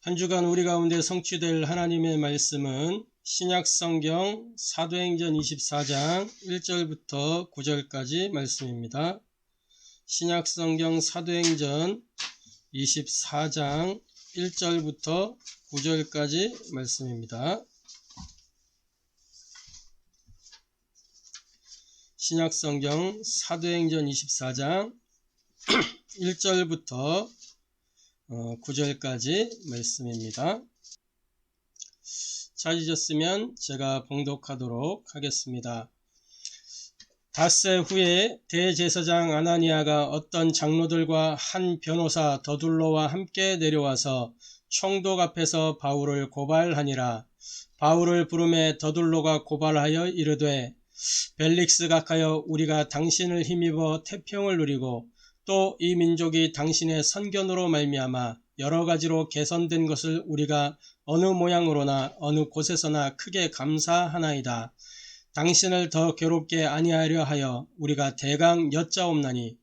한 주간 우리 가운데 성취될 하나님의 말씀은 신약성경 사도행전 24장 1절부터 9절까지 말씀입니다. 신약성경 사도행전 24장 1절부터 9절까지 말씀입니다. 신약성경 사도행전 24장 1절부터 9절까지 말씀입니다. 찾으셨으면 제가 봉독하도록 하겠습니다. 닷새 후에 대제사장 아나니아가 어떤 장로들과 한 변호사 더둘로와 함께 내려와서 총독 앞에서 바울을 고발하니라. 바울을 부르매 더둘로가 고발하여 이르되 벨릭스 각하여 우리가 당신을 힘입어 태평을 누리고 또 이 민족이 당신의 선견으로 말미암아 여러 가지로 개선된 것을 우리가 어느 모양으로나 어느 곳에서나 크게 감사하나이다. 당신을 더 괴롭게 아니하려 하여 우리가 대강 여짜옵나니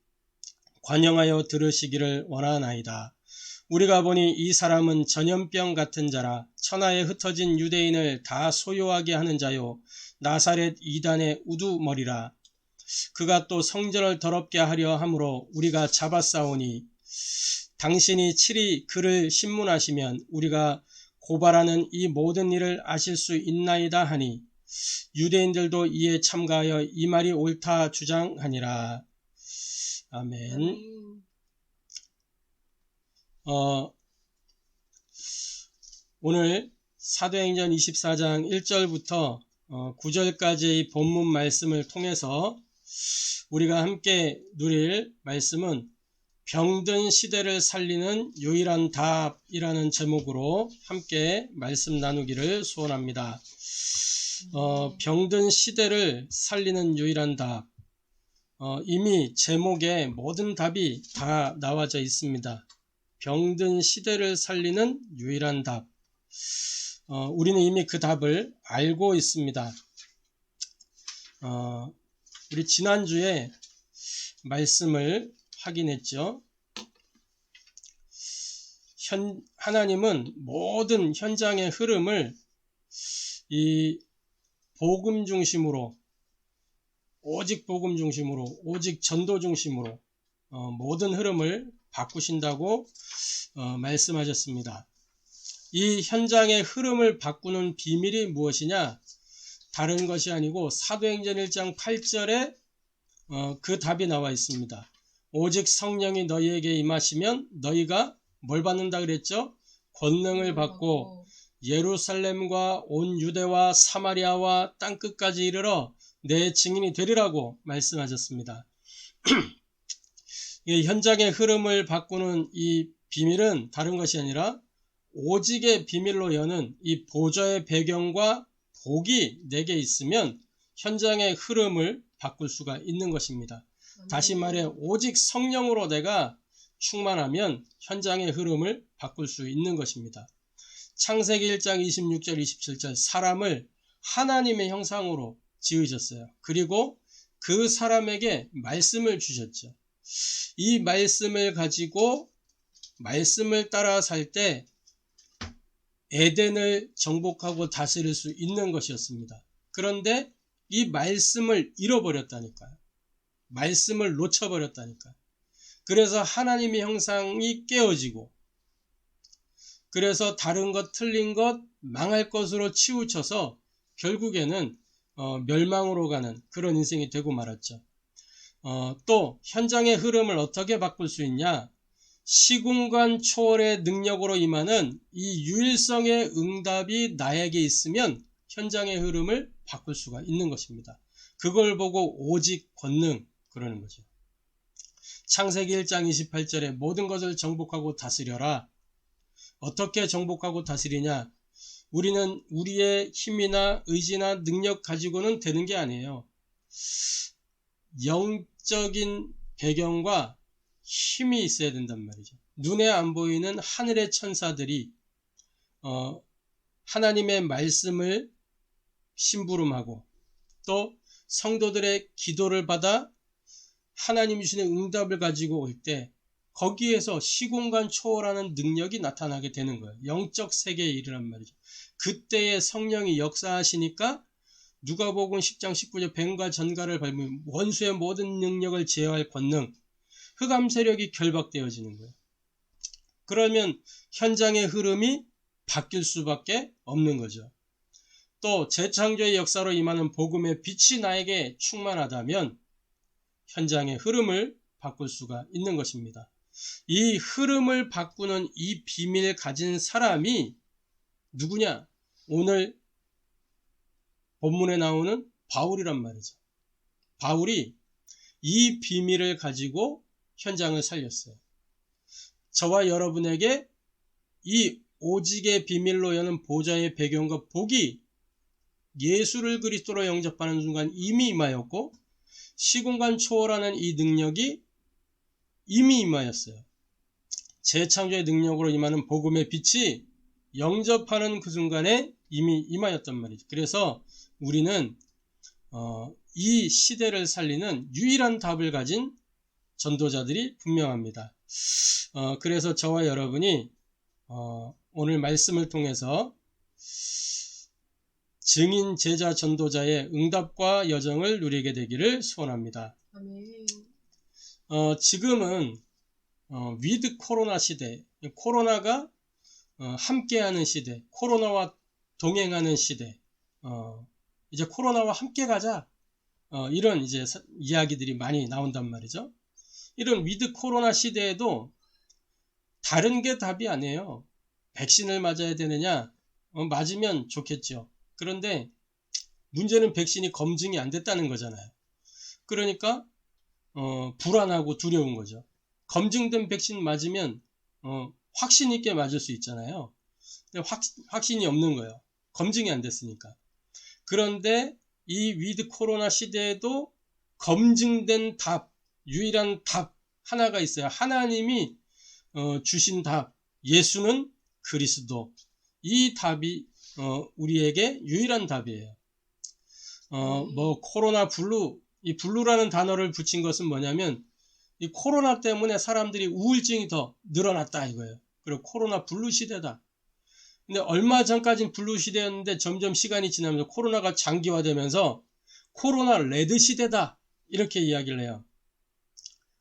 관영하여 들으시기를 원하나이다. 우리가 보니 이 사람은 전염병 같은 자라 천하에 흩어진 유대인을 다 소요하게 하는 자요 나사렛 이단의 우두머리라. 그가 또 성전을 더럽게 하려 함으로 우리가 잡아싸우니 당신이 칠히 그를 신문하시면 우리가 고발하는 이 모든 일을 아실 수 있나이다 하니 유대인들도 이에 참가하여 이 말이 옳다 주장하니라. 아멘. 오늘 사도행전 24장 1절부터 9절까지의 본문 말씀을 통해서 우리가 함께 누릴 말씀은 병든 시대를 살리는 유일한 답이라는 제목으로 함께 말씀 나누기를 소원합니다. 병든 시대를 살리는 유일한 답. 이미 제목에 모든 답이 다 나와져 있습니다. 병든 시대를 살리는 유일한 답. 우리는 이미 그 답을 알고 있습니다. 우리 지난주에 말씀을 확인했죠. 하나님은 모든 현장의 흐름을 이 복음 중심으로, 오직 복음 중심으로, 오직 전도 중심으로 모든 흐름을 바꾸신다고 말씀하셨습니다. 이 현장의 흐름을 바꾸는 비밀이 무엇이냐? 다른 것이 아니고 사도행전 1장 8절에 그 답이 나와 있습니다. 오직 성령이 너희에게 임하시면 너희가 뭘 받는다 그랬죠? 권능을 받고 예루살렘과 온 유대와 사마리아와 땅끝까지 이르러 내 증인이 되리라고 말씀하셨습니다. 이 현장의 흐름을 바꾸는 이 비밀은 다른 것이 아니라 오직의 비밀로 여는 이 보좌의 배경과 복이 내게 있으면 현장의 흐름을 바꿀 수가 있는 것입니다. 다시 말해 오직 성령으로 내가 충만하면 현장의 흐름을 바꿀 수 있는 것입니다. 창세기 1장 26절 27절 사람을 하나님의 형상으로 지으셨어요. 그리고 그 사람에게 말씀을 주셨죠. 이 말씀을 가지고 말씀을 따라 살 때 에덴을 정복하고 다스릴 수 있는 것이었습니다. 그런데 이 말씀을 잃어버렸다니까요. 말씀을 놓쳐버렸다니까요. 그래서 하나님의 형상이 깨어지고 그래서 다른 것 틀린 것 망할 것으로 치우쳐서 결국에는 멸망으로 가는 그런 인생이 되고 말았죠. 또 현장의 흐름을 어떻게 바꿀 수 있냐? 시공간 초월의 능력으로 임하는 이 유일성의 응답이 나에게 있으면 현장의 흐름을 바꿀 수가 있는 것입니다. 그걸 보고 오직 권능 그러는 거죠. 창세기 1장 28절에 모든 것을 정복하고 다스려라. 어떻게 정복하고 다스리냐? 우리는 우리의 힘이나 의지나 능력 가지고는 되는 게 아니에요. 영적인 배경과 힘이 있어야 된단 말이죠. 눈에 안 보이는 하늘의 천사들이 하나님의 말씀을 심부름하고 또 성도들의 기도를 받아 하나님이 주시는 응답을 가지고 올 때 거기에서 시공간 초월하는 능력이 나타나게 되는 거예요. 영적 세계에 이르란 말이죠. 그때에 성령이 역사하시니까 누가복음 10장 19절 뱀과 전갈을 밟으면 원수의 모든 능력을 제어할 권능, 흑암 세력이 결박되어지는 거예요. 그러면 현장의 흐름이 바뀔 수밖에 없는 거죠. 또 재창조의 역사로 임하는 복음의 빛이 나에게 충만하다면 현장의 흐름을 바꿀 수가 있는 것입니다. 이 흐름을 바꾸는 이 비밀을 가진 사람이 누구냐? 오늘 본문에 나오는 바울이란 말이죠. 바울이 이 비밀을 가지고 현장을 살렸어요. 저와 여러분에게 이 오직의 비밀로 여는 보좌의 배경과 복이 예수를 그리스도로 영접하는 순간 이미 임하였고 시공간 초월하는 이 능력이 이미 임하였어요. 재창조의 능력으로 임하는 복음의 빛이 영접하는 그 순간에 이미 임하였단 말이죠. 그래서 우리는 이 시대를 살리는 유일한 답을 가진 전도자들이 분명합니다. 그래서 저와 여러분이 오늘 말씀을 통해서 증인, 제자, 전도자의 응답과 여정을 누리게 되기를 소원합니다. 아멘. 지금은 위드 코로나 시대, 코로나가 함께하는 시대, 코로나와 동행하는 시대, 이제 코로나와 함께 가자, 이런 이제 이야기들이 많이 나온단 말이죠. 이런 위드 코로나 시대에도 다른 게 답이 아니에요. 백신을 맞아야 되느냐? 맞으면 좋겠죠. 그런데 문제는 백신이 검증이 안 됐다는 거잖아요. 그러니까 불안하고 두려운 거죠. 검증된 백신 맞으면 확신 있게 맞을 수 있잖아요. 근데 확신이 없는 거예요. 검증이 안 됐으니까. 그런데 이 위드 코로나 시대에도 검증된 답, 유일한 답 하나가 있어요. 하나님이 주신 답, 예수는 그리스도. 이 답이 우리에게 유일한 답이에요. 코로나 블루, 이 블루라는 단어를 붙인 것은 뭐냐면 이 코로나 때문에 사람들이 우울증이 더 늘어났다 이거예요. 그리고 코로나 블루 시대다. 근데 얼마 전까지는 블루 시대였는데 점점 시간이 지나면서 코로나가 장기화되면서 코로나 레드 시대다 이렇게 이야기를 해요.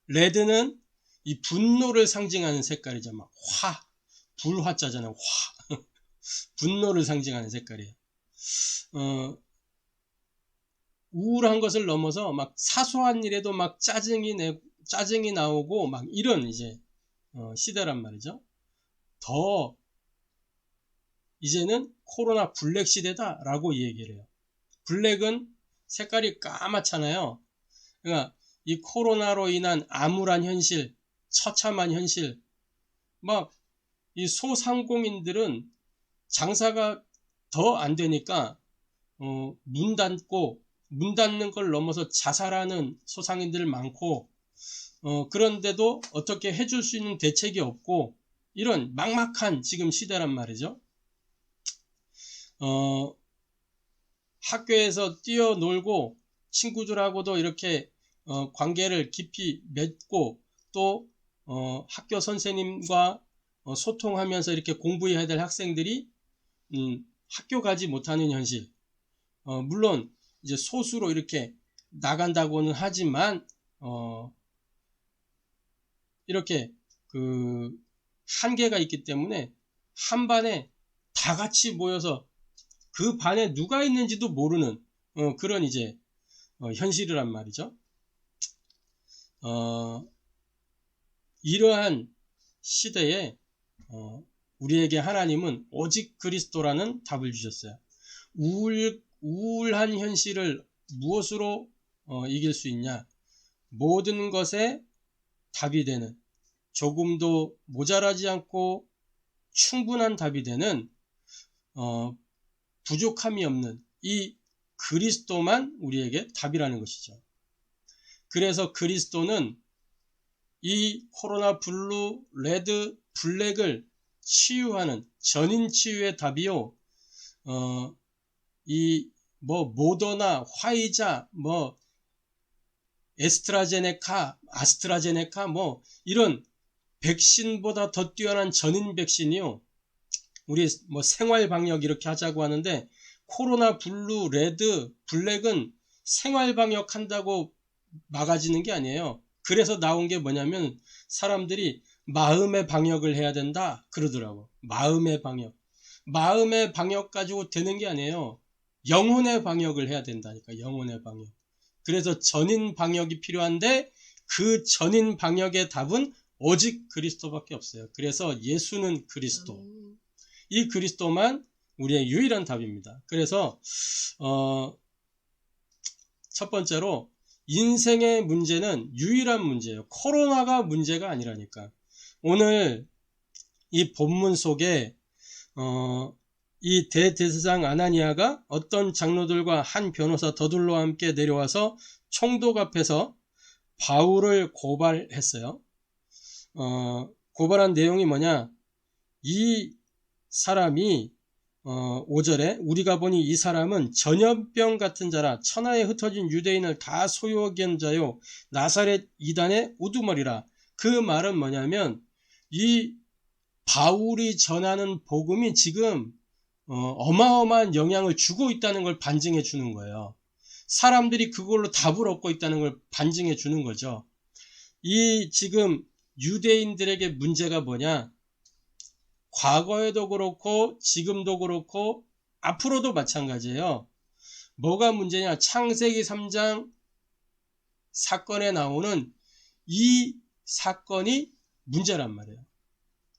레드는 이 분노를 상징하는 색깔이죠. 막 불화자잖아요. 분노를 상징하는 색깔이에요. 우울한 것을 넘어서 막 사소한 일에도 막 짜증이 나오고 막 이런 이제 시대란 말이죠. 더 이제는 코로나 블랙 시대다라고 얘기를 해요. 블랙은 색깔이 까맣잖아요. 그러니까 이 코로나로 인한 암울한 현실, 처참한 현실, 막 이 소상공인들은 장사가 더 안 되니까 문 닫는 걸 넘어서 자살하는 소상인들 많고 그런데도 어떻게 해줄 수 있는 대책이 없고 이런 막막한 지금 시대란 말이죠. 학교에서 뛰어놀고 친구들하고도 이렇게 관계를 깊이 맺고 또 학교 선생님과 소통하면서 이렇게 공부해야 될 학생들이 학교 가지 못하는 현실. 물론 이제 소수로 이렇게 나간다고는 하지만 이렇게 그 한계가 있기 때문에 한 반에 다 같이 모여서 그 반에 누가 있는지도 모르는 그런 이제 현실이란 말이죠. 이러한 시대에 우리에게 하나님은 오직 그리스도라는 답을 주셨어요. 우울한 현실을 무엇으로 이길 수 있냐? 모든 것에 답이 되는, 조금도 모자라지 않고 충분한 답이 되는 부족함이 없는 이 그리스도만 우리에게 답이라는 것이죠. 그래서 그리스도는 이 코로나 블루, 레드, 블랙을 치유하는 전인 치유의 답이요. 모더나, 화이자, 아스트라제네카, 이런 백신보다 더 뛰어난 전인 백신이요. 우리 생활 방역 이렇게 하자고 하는데, 코로나, 블루, 레드, 블랙은 생활 방역 한다고 막아지는 게 아니에요. 그래서 나온 게 뭐냐면, 사람들이 마음의 방역을 해야 된다 그러더라고. 마음의 방역 가지고 되는 게 아니에요. 영혼의 방역을 해야 된다니까. 영혼의 방역. 그래서 전인 방역이 필요한데, 그 전인 방역의 답은 오직 그리스도밖에 없어요. 그래서 예수는 그리스도. 이 그리스도만 우리의 유일한 답입니다. 그래서 첫 번째로 인생의 문제는 유일한 문제예요. 코로나가 문제가 아니라니까. 오늘 이 본문 속에 이 대제사장 아나니아가 어떤 장로들과 한 변호사 더둘로와 함께 내려와서 총독 앞에서 바울을 고발했어요. 고발한 내용이 뭐냐? 이 사람이 5절에 우리가 보니 이 사람은 전염병 같은 자라 천하에 흩어진 유대인을 다 소유하게 한 자요 나사렛 이단의 우두머리라. 그 말은 뭐냐면 이 바울이 전하는 복음이 지금 어마어마한 영향을 주고 있다는 걸 반증해 주는 거예요. 사람들이 그걸로 답을 얻고 있다는 걸 반증해 주는 거죠. 이 지금 유대인들에게 문제가 뭐냐? 과거에도 그렇고 지금도 그렇고 앞으로도 마찬가지예요. 뭐가 문제냐? 창세기 3장 사건에 나오는 이 사건이 문제란 말이에요.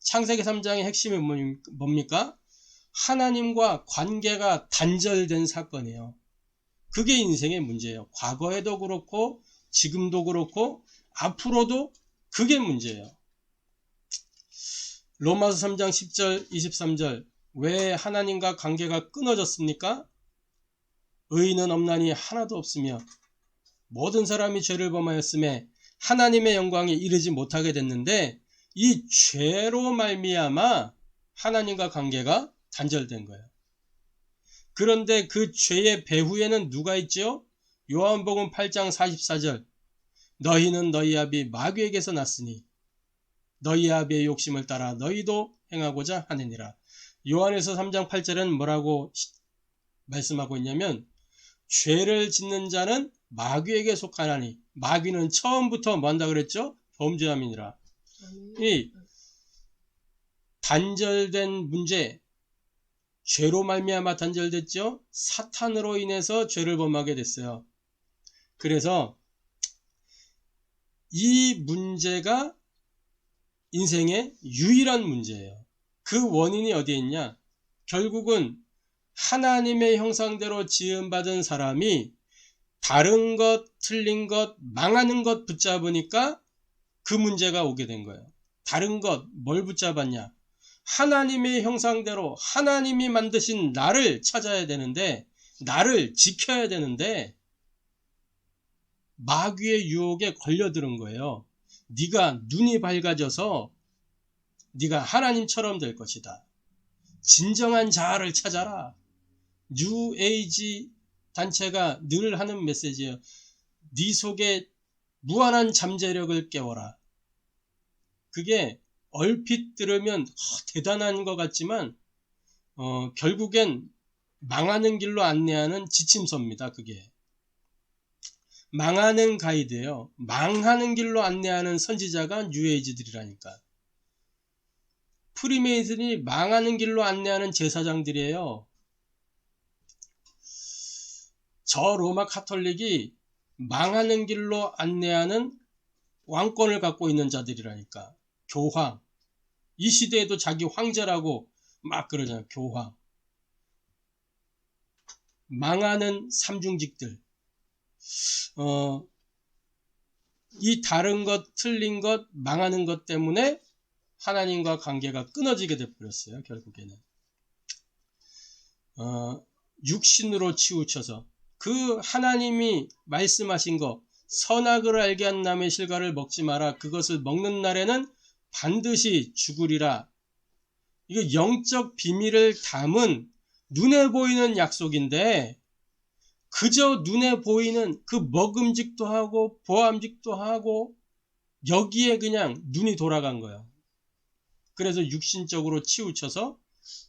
창세기 3장의 핵심이 뭡니까? 하나님과 관계가 단절된 사건이에요. 그게 인생의 문제예요. 과거에도 그렇고 지금도 그렇고 앞으로도 그게 문제예요. 로마서 3장 10절 23절 왜 하나님과 관계가 끊어졌습니까? 의인은 없나니 하나도 없으며 모든 사람이 죄를 범하였음에 하나님의 영광에 이르지 못하게 됐는데 이 죄로 말미암아 하나님과 관계가 단절된 거예요. 그런데 그 죄의 배후에는 누가 있죠? 요한복음 8장 44절 너희는 너희 아비 마귀에게서 났으니 너희 아비의 욕심을 따라 너희도 행하고자 하느니라. 요한에서 3장 8절은 뭐라고 말씀하고 있냐면 죄를 짓는 자는 마귀에게 속하나니 마귀는 처음부터 뭐 한다 그랬죠? 범죄함이니라. 이 단절된 문제, 죄로 말미암아 단절됐죠? 사탄으로 인해서 죄를 범하게 됐어요. 그래서 이 문제가 인생의 유일한 문제예요. 그 원인이 어디에 있냐? 결국은 하나님의 형상대로 지음받은 사람이 다른 것, 틀린 것, 망하는 것 붙잡으니까 그 문제가 오게 된 거예요. 다른 것, 뭘 붙잡았냐? 하나님의 형상대로 하나님이 만드신 나를 찾아야 되는데, 나를 지켜야 되는데 마귀의 유혹에 걸려드는 거예요. 네가 눈이 밝아져서 네가 하나님처럼 될 것이다. 진정한 자아를 찾아라. 뉴 에이지 단체가 늘 하는 메시지예요. 네 속에 무한한 잠재력을 깨워라. 그게 얼핏 들으면 대단한 것 같지만 결국엔 망하는 길로 안내하는 지침서입니다. 그게 망하는 가이드예요. 망하는 길로 안내하는 선지자가 뉴에이지들이라니까. 프리메이슨이 망하는 길로 안내하는 제사장들이에요. 저 로마 카톨릭이 망하는 길로 안내하는 왕권을 갖고 있는 자들이라니까. 교황. 이 시대에도 자기 황제라고 막 그러잖아요. 교황. 망하는 삼중직들. 이 다른 것, 틀린 것, 망하는 것 때문에 하나님과 관계가 끊어지게 돼버렸어요. 결국에는. 육신으로 치우쳐서 그 하나님이 말씀하신 거 선악을 알게 한 남의 실과를 먹지 마라. 그것을 먹는 날에는 반드시 죽으리라. 이거 영적 비밀을 담은 눈에 보이는 약속인데 그저 눈에 보이는 그 먹음직도 하고 보암직도 하고 여기에 그냥 눈이 돌아간 거예요. 그래서 육신적으로 치우쳐서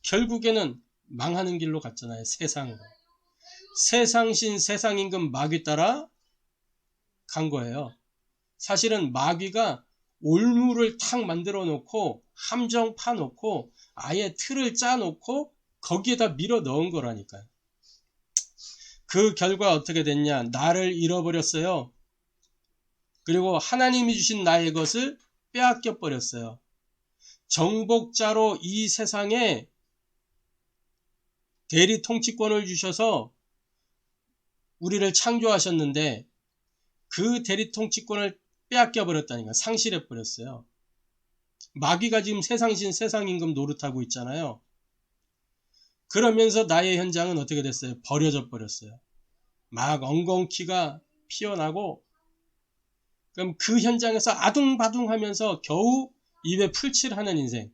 결국에는 망하는 길로 갔잖아요. 세상으로. 세상신 세상임금 마귀 따라 간 거예요. 사실은 마귀가 올무를 탁 만들어 놓고 함정 파 놓고 아예 틀을 짜 놓고 거기에다 밀어 넣은 거라니까요. 그 결과 어떻게 됐냐? 나를 잃어버렸어요. 그리고 하나님이 주신 나의 것을 빼앗겨 버렸어요. 정복자로 이 세상에 대리 통치권을 주셔서 우리를 창조하셨는데 그 대리 통치권을 빼앗겨 버렸다니까. 상실해 버렸어요. 마귀가 지금 세상신 세상임금 노릇하고 있잖아요. 그러면서 나의 현장은 어떻게 됐어요? 버려져 버렸어요. 막 엉겅퀴가 피어나고 그럼 그 현장에서 아둥바둥하면서 겨우 입에 풀칠하는 인생.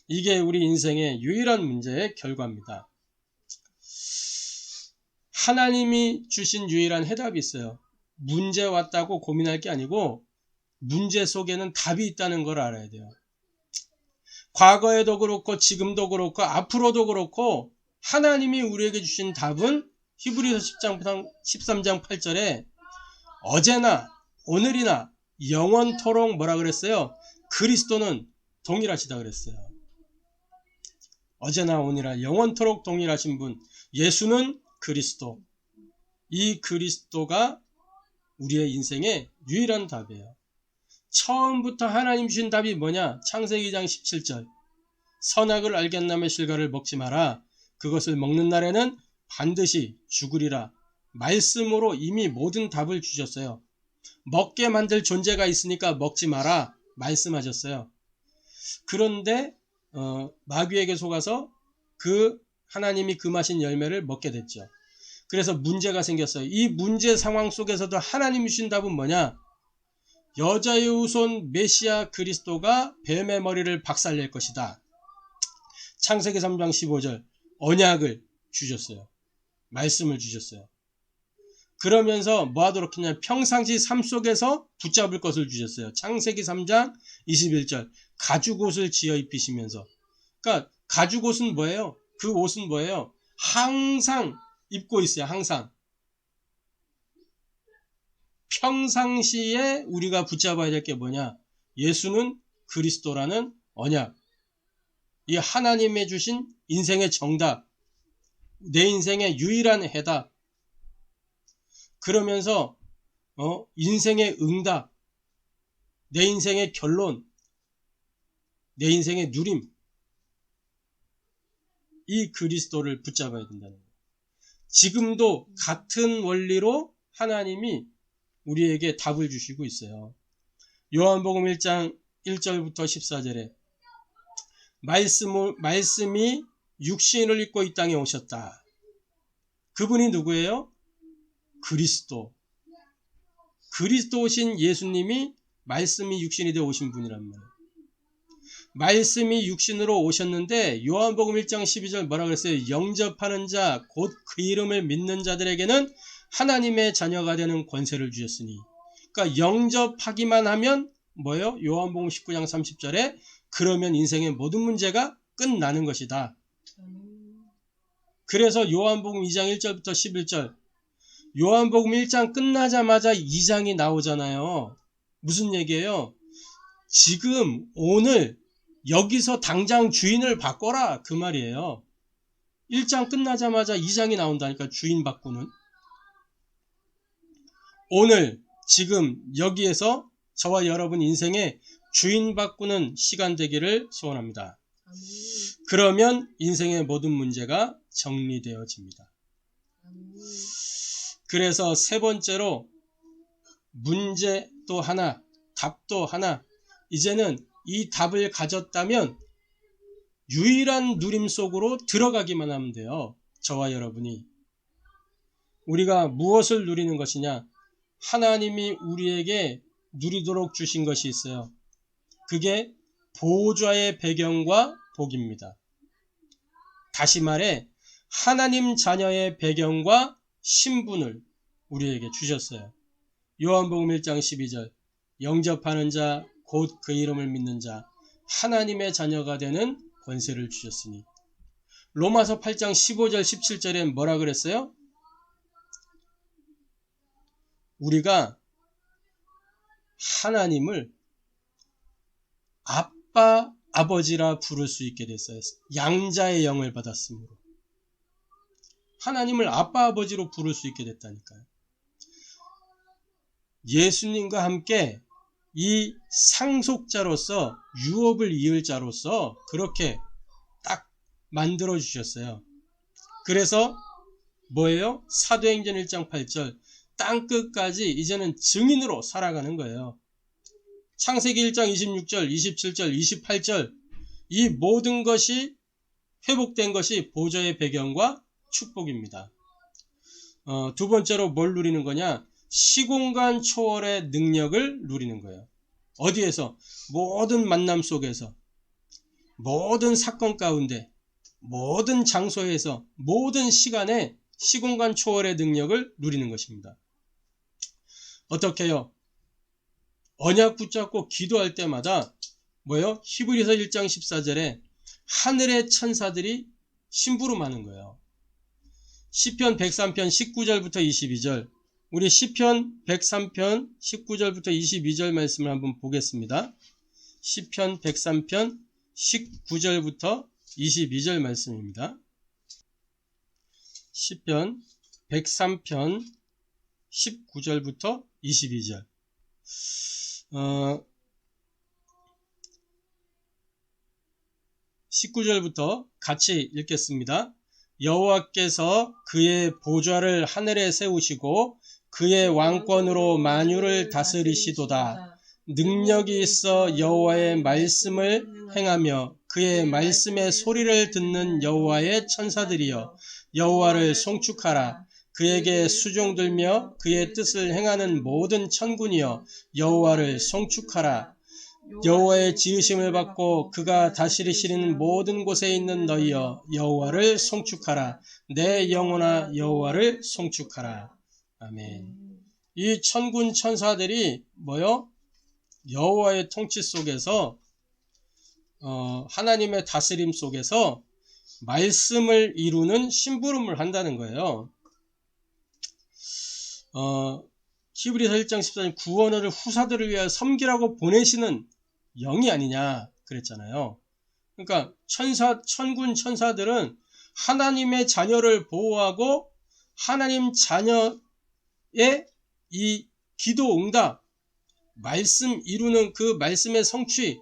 이게 우리 인생의 유일한 문제의 결과입니다. 하나님이 주신 유일한 해답이 있어요. 문제 왔다고 고민할 게 아니고 문제 속에는 답이 있다는 걸 알아야 돼요. 과거에도 그렇고 지금도 그렇고 앞으로도 그렇고 하나님이 우리에게 주신 답은 히브리서 13장 8절에 어제나 오늘이나 영원토록 뭐라 그랬어요? 그리스도는 동일하시다 그랬어요. 어제나 오늘이나 영원토록 동일하신 분 예수는 그리스도. 이 그리스도가 우리의 인생의 유일한 답이에요. 처음부터 하나님 주신 답이 뭐냐? 창세기 2장 17절 선악을 알겠나며 실과를 먹지 마라. 그것을 먹는 날에는 반드시 죽으리라. 말씀으로 이미 모든 답을 주셨어요. 먹게 만들 존재가 있으니까 먹지 마라 말씀하셨어요. 그런데 마귀에게 속아서 그 하나님이 금하신 열매를 먹게 됐죠. 그래서 문제가 생겼어요. 이 문제 상황 속에서도 하나님이 주신 답은 뭐냐? 여자의 후손 메시아 그리스도가 뱀의 머리를 박살낼 것이다. 창세기 3장 15절 언약을 주셨어요. 말씀을 주셨어요. 그러면서 뭐 하도록 했냐? 평상시 삶 속에서 붙잡을 것을 주셨어요. 창세기 3장 21절 가죽옷을 지어 입히시면서. 그러니까 가죽옷은 뭐예요? 그 옷은 뭐예요? 항상 입고 있어요. 항상. 평상시에 우리가 붙잡아야 될 게 뭐냐? 예수는 그리스도라는 언약. 이 하나님의 주신 인생의 정답. 내 인생의 유일한 해답. 그러면서 인생의 응답. 내 인생의 결론. 내 인생의 누림. 이 그리스도를 붙잡아야 된다는 거예요. 지금도 같은 원리로 하나님이 우리에게 답을 주시고 있어요. 요한복음 1장 1절부터 14절에 말씀이 육신을 입고 이 땅에 오셨다. 그분이 누구예요? 그리스도. 그리스도신 예수님이 말씀이 육신이 되어 오신 분이란 말이에요. 말씀이 육신으로 오셨는데 요한복음 1장 12절 뭐라 그랬어요? 영접하는 자 곧 그 이름을 믿는 자들에게는 하나님의 자녀가 되는 권세를 주셨으니. 그러니까 영접하기만 하면 뭐예요? 요한복음 19장 30절에 그러면 인생의 모든 문제가 끝나는 것이다. 그래서 요한복음 2장 1절부터 11절 요한복음 1장 끝나자마자 2장이 나오잖아요. 무슨 얘기예요? 지금 오늘 여기서 당장 주인을 바꿔라 그 말이에요. 1장 끝나자마자 2장이 나온다니까. 주인 바꾸는. 오늘 지금 여기에서 저와 여러분 인생의 주인 바꾸는 시간 되기를 소원합니다. 그러면 인생의 모든 문제가 정리되어집니다. 그래서 세 번째로 문제도 하나, 답도 하나. 이제는 이 답을 가졌다면 유일한 누림 속으로 들어가기만 하면 돼요. 저와 여러분이. 우리가 무엇을 누리는 것이냐? 하나님이 우리에게 누리도록 주신 것이 있어요. 그게 보호자의 배경과 복입니다. 다시 말해 하나님 자녀의 배경과 신분을 우리에게 주셨어요. 요한복음 1장 12절 영접하는 자 곧 그 이름을 믿는 자 하나님의 자녀가 되는 권세를 주셨으니. 로마서 8장 15절 17절에 뭐라 그랬어요? 우리가 하나님을 아빠, 아버지라 부를 수 있게 됐어요. 양자의 영을 받았으므로. 하나님을 아빠, 아버지로 부를 수 있게 됐다니까요. 예수님과 함께 이 상속자로서 유업을 이을 자로서 그렇게 딱 만들어 주셨어요. 그래서 뭐예요? 사도행전 1장 8절 땅끝까지 이제는 증인으로 살아가는 거예요. 창세기 1장 26절, 27절, 28절 이 모든 것이 회복된 것이 보좌의 배경과 축복입니다. 두 번째로 뭘 누리는 거냐? 시공간 초월의 능력을 누리는 거예요. 어디에서? 모든 만남 속에서, 모든 사건 가운데, 모든 장소에서, 모든 시간에 시공간 초월의 능력을 누리는 것입니다. 어떻게요? 언약 붙잡고 기도할 때마다 뭐예요? 히브리서 1장 14절에 하늘의 천사들이 심부름하는 거예요. 시편 103편 19절부터 22절 우리 시편 103편 19절부터 22절 말씀을 한번 보겠습니다. 시편 103편 19절부터 22절 말씀입니다. 시편 103편 19절부터 22절 19절부터 같이 읽겠습니다. 여호와께서 그의 보좌를 하늘에 세우시고 그의 왕권으로 만유를 다스리시도다. 능력이 있어 여호와의 말씀을 행하며 그의 말씀의 소리를 듣는 여호와의 천사들이여 여호와를 송축하라. 그에게 수종들며 그의 뜻을 행하는 모든 천군이여 여호와를 송축하라. 여호와의 지으심을 받고 그가 다스리시는 모든 곳에 있는 너희여 여호와를 송축하라. 내 영혼아 여호와를 송축하라. 아멘. 이 천군 천사들이 뭐요? 여호와의 통치 속에서 하나님의 다스림 속에서 말씀을 이루는 심부름을 한다는 거예요. 히브리서 1장 14절 구원을 후사들을 위하여 섬기라고 보내시는 영이 아니냐 그랬잖아요. 그러니까 천군 천사들은 하나님의 자녀를 보호하고 하나님 자녀의 이 기도 응답 말씀 이루는 그 말씀의 성취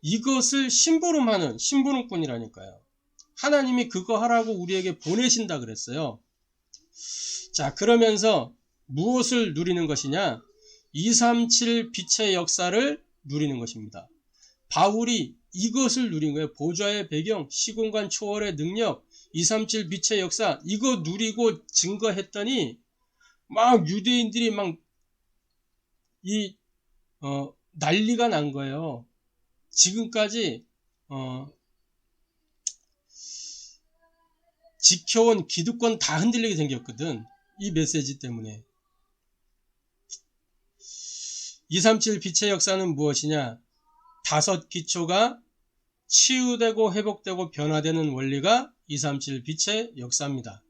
이것을 심부름하는 심부름꾼이라니까요. 하나님이 그거 하라고 우리에게 보내신다 그랬어요. 자, 그러면서 무엇을 누리는 것이냐? 237 빛의 역사를 누리는 것입니다. 바울이 이것을 누린 거예요. 보좌의 배경, 시공간 초월의 능력, 237 빛의 역사 이거 누리고 증거했더니 막 유대인들이 막 난리가 난 거예요. 지금까지 지켜온 기득권 다 흔들리게 생겼거든. 이 메시지 때문에. 237 빛의 역사는 무엇이냐? 5 기초가 치유되고 회복되고 변화되는 원리가 237 빛의 역사입니다.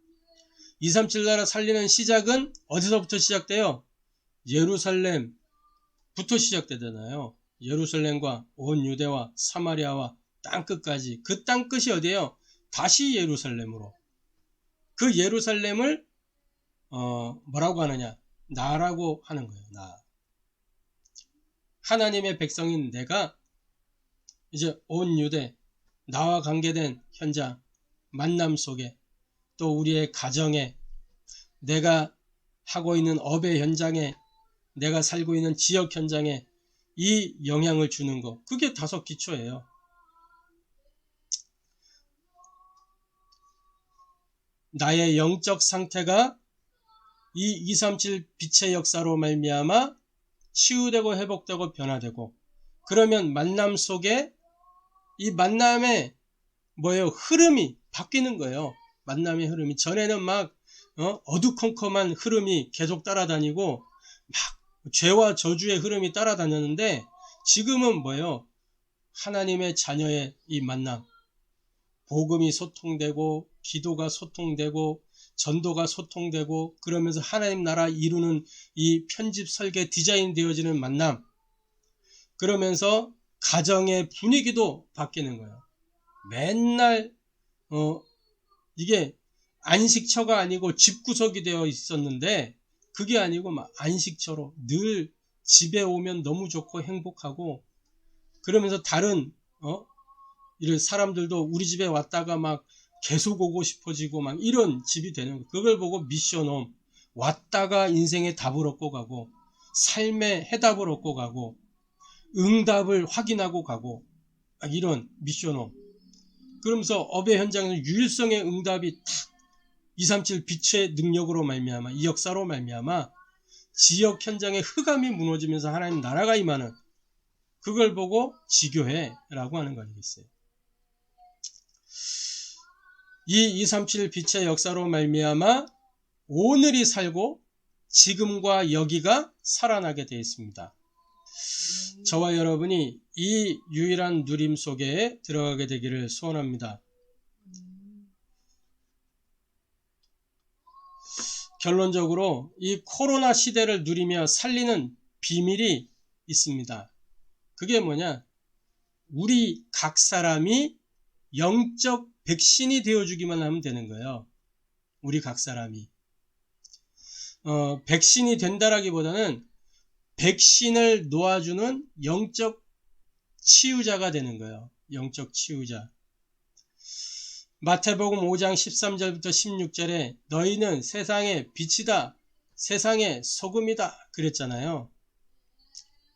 237 나라 살리는 시작은 어디서부터 시작돼요? 예루살렘부터 시작되잖아요. 예루살렘과 온 유대와 사마리아와 땅끝까지. 그 땅끝이 어디예요? 다시 예루살렘으로. 그 예루살렘을 뭐라고 하느냐? 나라고 하는 거예요. 나. 하나님의 백성인 내가 이제 온 유대, 나와 관계된 현장, 만남 속에 또 우리의 가정에 내가 하고 있는 업의 현장에 내가 살고 있는 지역 현장에 이 영향을 주는 거 그게 5 기초예요. 나의 영적 상태가 이 237 빛의 역사로 말미암아 치유되고 회복되고 변화되고 그러면 만남 속에 이 만남의 흐름이 바뀌는 거예요. 만남의 흐름이. 전에는 막 어두컴컴한 흐름이 계속 따라다니고 막 죄와 저주의 흐름이 따라다녔는데, 지금은 뭐예요? 하나님의 자녀의 이 만남, 복음이 소통되고 기도가 소통되고 전도가 소통되고, 그러면서 하나님 나라 이루는 이 편집 설계 디자인 되어지는 만남, 그러면서 가정의 분위기도 바뀌는 거예요. 맨날 이게 안식처가 아니고 집구석이 되어 있었는데, 그게 아니고 막 안식처로 늘 집에 오면 너무 좋고 행복하고, 그러면서 다른 이런 사람들도 우리 집에 왔다가 막 계속 오고 싶어지고 막 이런 집이 되는 거예요. 그걸 보고 미션홈, 왔다가 인생의 답을 얻고 가고 삶의 해답을 얻고 가고 응답을 확인하고 가고, 막 이런 미션홈. 그러면서 업의 현장에서 유일성의 응답이 탁 237 빛의 능력으로 말미암아, 이 역사로 말미암아 지역 현장의 흑암이 무너지면서 하나님 나라가 임하는, 그걸 보고 지교회라고 하는 거 아니겠어요? 이 237 빛의 역사로 말미암아 오늘이 살고 지금과 여기가 살아나게 되어 있습니다. 저와 여러분이 이 유일한 누림 속에 들어가게 되기를 소원합니다. 결론적으로 이 코로나 시대를 누리며 살리는 비밀이 있습니다. 그게 뭐냐? 우리 각 사람이 영적 백신이 되어주기만 하면 되는 거예요. 우리 각 사람이. 백신이 된다라기보다는 백신을 놓아주는 영적 치유자가 되는 거예요. 영적 치유자. 마태복음 5장 13절부터 16절에 너희는 세상의 빛이다, 세상의 소금이다 그랬잖아요.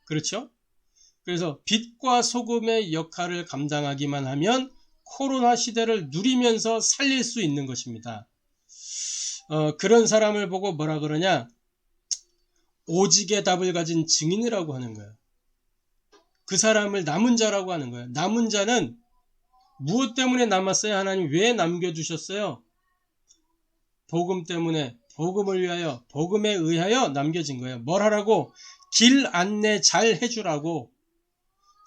그렇죠? 그래서 빛과 소금의 역할을 감당하기만 하면 코로나 시대를 누리면서 살릴 수 있는 것입니다. 그런 사람을 보고 뭐라 그러냐? 오직의 답을 가진 증인이라고 하는 거예요. 그 사람을 남은 자라고 하는 거예요. 남은 자는 무엇 때문에 남았어요? 하나님 왜 남겨두셨어요? 복음 때문에, 복음을 위하여, 복음에 의하여 남겨진 거예요. 뭘 하라고? 길 안내 잘 해주라고.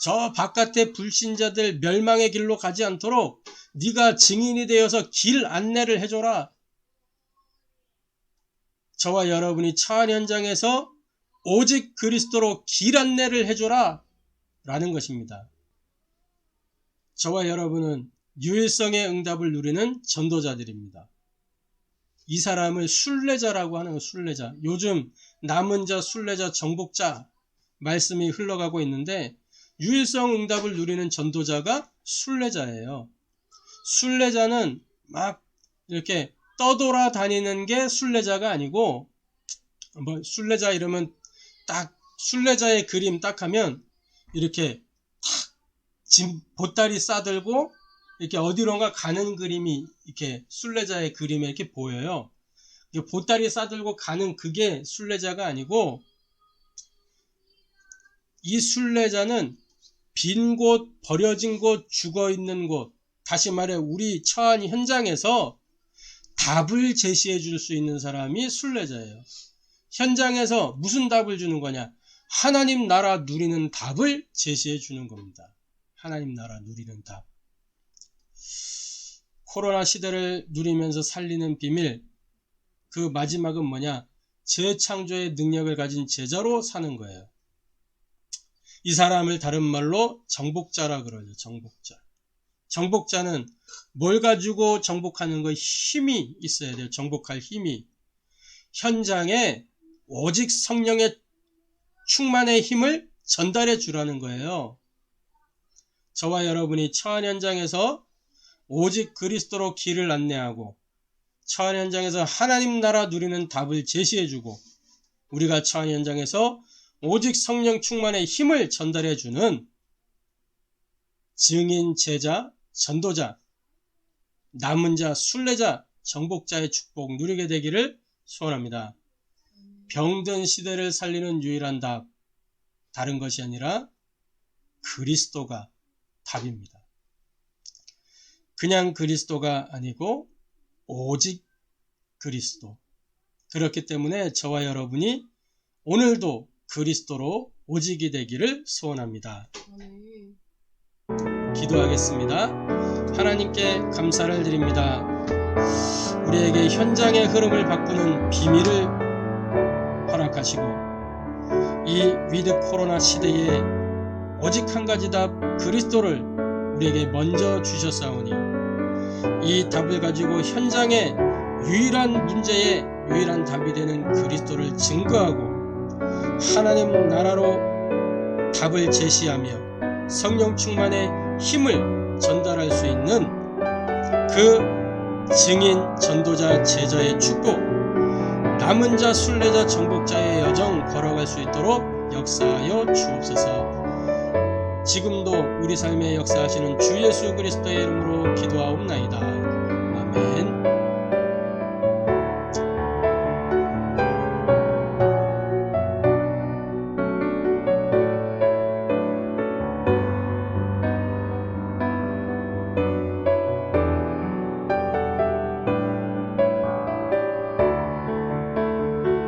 저 바깥의 불신자들 멸망의 길로 가지 않도록 네가 증인이 되어서 길 안내를 해줘라. 저와 여러분이 처한 현장에서 오직 그리스도로 길 안내를 해줘라 라는 것입니다. 저와 여러분은 유일성의 응답을 누리는 전도자들입니다. 이 사람을 순례자라고 하는 거, 순례자. 요즘 남은 자, 순례자, 정복자 말씀이 흘러가고 있는데, 유일성 응답을 누리는 전도자가 순례자예요. 순례자는 막 이렇게 떠돌아 다니는 게 순례자가 아니고, 뭐 순례자 이러면 딱 순례자의 그림 딱 하면 이렇게 짐 보따리 싸들고 이렇게 어디론가 가는 그림이 이렇게 순례자의 그림에 이렇게 보여요. 보따리 싸들고 가는 그게 순례자가 아니고, 이 순례자는 빈 곳, 버려진 곳, 죽어있는 곳, 다시 말해 우리 처한 현장에서 답을 제시해 줄 수 있는 사람이 순례자예요. 현장에서 무슨 답을 주는 거냐? 하나님 나라 누리는 답을 제시해 주는 겁니다. 하나님 나라 누리는 답. 코로나 시대를 누리면서 살리는 비밀, 그 마지막은 뭐냐? 재창조의 능력을 가진 제자로 사는 거예요. 이 사람을 다른 말로 정복자라 그러죠. 정복자. 정복자는 뭘 가지고 정복하는 거? 힘이 있어야 돼요. 정복할 힘이. 현장에 오직 성령의 충만의 힘을 전달해 주라는 거예요. 저와 여러분이 처한 현장에서 오직 그리스도로 길을 안내하고, 처한 현장에서 하나님 나라 누리는 답을 제시해주고, 우리가 처한 현장에서 오직 성령 충만의 힘을 전달해주는 증인, 제자, 전도자, 남은 자, 순례자, 정복자의 축복 누리게 되기를 소원합니다. 병든 시대를 살리는 유일한 답, 다른 것이 아니라 그리스도가 답입니다. 그냥 그리스도가 아니고 오직 그리스도. 그렇기 때문에 저와 여러분이 오늘도 그리스도로 오직이 되기를 소원합니다. 기도하겠습니다. 하나님께 감사를 드립니다. 우리에게 현장의 흐름을 바꾸는 비밀을 허락하시고 이 위드 코로나 시대에 오직 한 가지 답 그리스도를 우리에게 먼저 주셨사오니 이 답을 가지고 현장의 유일한 문제에 유일한 답이 되는 그리스도를 증거하고 하나님 나라로 답을 제시하며 성령 충만의 힘을 전달할 수 있는 그 증인, 전도자, 제자의 축복, 남은 자, 순례자, 정복자의 여정 걸어갈 수 있도록 역사하여 주옵소서. 지금도 우리 삶에 역사하시는 주 예수 그리스도의 이름으로 기도하옵나이다. 아멘.